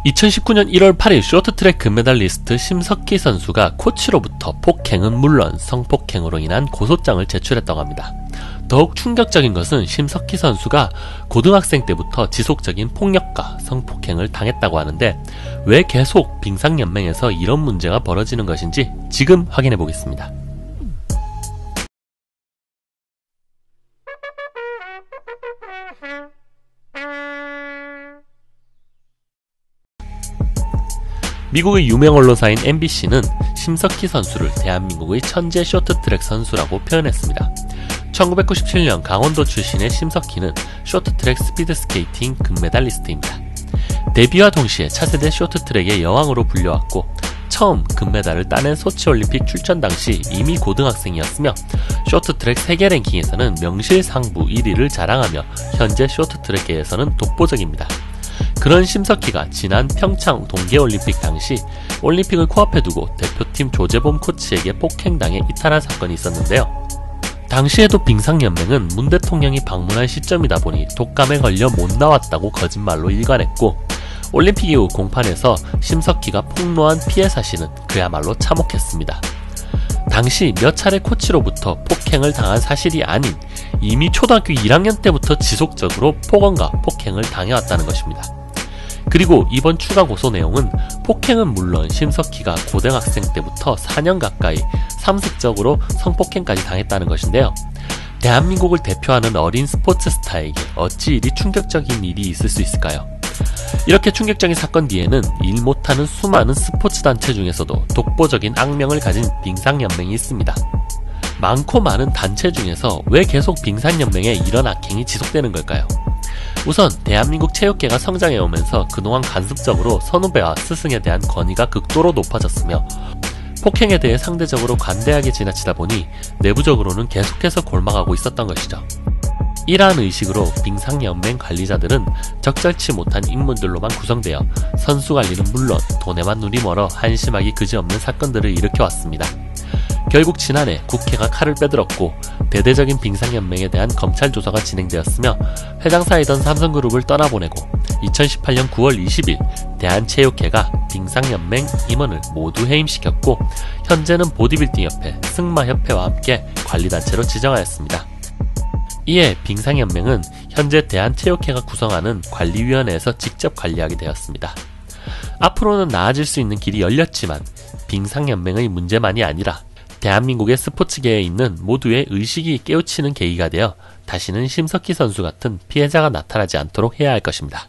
2019년 1월 8일 쇼트트랙 금메달리스트 심석희 선수가 코치로부터 폭행은 물론 성폭행으로 인한 고소장을 제출했다고 합니다. 더욱 충격적인 것은 심석희 선수가 고등학생 때부터 지속적인 폭력과 성폭행을 당했다고 하는데 왜 계속 빙상연맹에서 이런 문제가 벌어지는 것인지 지금 확인해 보겠습니다. 미국의 유명 언론사인 MBC는 심석희 선수를 대한민국의 천재 쇼트트랙 선수라고 표현했습니다. 1997년 강원도 출신의 심석희는 쇼트트랙 스피드스케이팅 금메달리스트입니다. 데뷔와 동시에 차세대 쇼트트랙의 여왕으로 불려왔고 처음 금메달을 따낸 소치올림픽 출전 당시 이미 고등학생이었으며 쇼트트랙 세계 랭킹에서는 명실상부 1위를 자랑하며 현재 쇼트트랙계에서는 독보적입니다. 그런 심석희가 지난 평창 동계올림픽 당시 올림픽을 코앞에 두고 대표팀 조재범 코치에게 폭행당해 이탈한 사건이 있었는데요. 당시에도 빙상연맹은 문 대통령이 방문한 시점이다 보니 독감에 걸려 못 나왔다고 거짓말로 일관했고 올림픽 이후 공판에서 심석희가 폭로한 피해 사실은 그야말로 참혹했습니다. 당시 몇 차례 코치로부터 폭행을 당한 사실이 아닌 이미 초등학교 1학년 때부터 지속적으로 폭언과 폭행을 당해왔다는 것입니다. 그리고 이번 추가 고소 내용은 폭행은 물론 심석희가 고등학생 때부터 4년 가까이 상습적으로 성폭행까지 당했다는 것인데요. 대한민국을 대표하는 어린 스포츠 스타에게 어찌 이리 충격적인 일이 있을 수 있을까요? 이렇게 충격적인 사건 뒤에는 일 못하는 수많은 스포츠 단체 중에서도 독보적인 악명을 가진 빙상연맹이 있습니다. 많고 많은 단체 중에서 왜 계속 빙상연맹에 이런 악행이 지속되는 걸까요? 우선 대한민국 체육계가 성장해오면서 그동안 간섭적으로 선후배와 스승에 대한 권위가 극도로 높아졌으며 폭행에 대해 상대적으로 관대하게 지나치다 보니 내부적으로는 계속해서 골망하고 있었던 것이죠. 이러한 의식으로 빙상연맹 관리자들은 적절치 못한 인물들로만 구성되어 선수 관리는 물론 돈에만 눈이 멀어 한심하기 그지없는 사건들을 일으켜왔습니다. 결국 지난해 국회가 칼을 빼들었고 대대적인 빙상연맹에 대한 검찰 조사가 진행되었으며 회장사이던 삼성그룹을 떠나보내고 2018년 9월 20일 대한체육회가 빙상연맹 임원을 모두 해임시켰고 현재는 보디빌딩협회, 승마협회와 함께 관리단체로 지정하였습니다. 이에 빙상연맹은 현재 대한체육회가 구성하는 관리위원회에서 직접 관리하게 되었습니다. 앞으로는 나아질 수 있는 길이 열렸지만 빙상연맹의 문제만이 아니라 대한민국의 스포츠계에 있는 모두의 의식이 깨우치는 계기가 되어 다시는 심석희 선수 같은 피해자가 나타나지 않도록 해야 할 것입니다.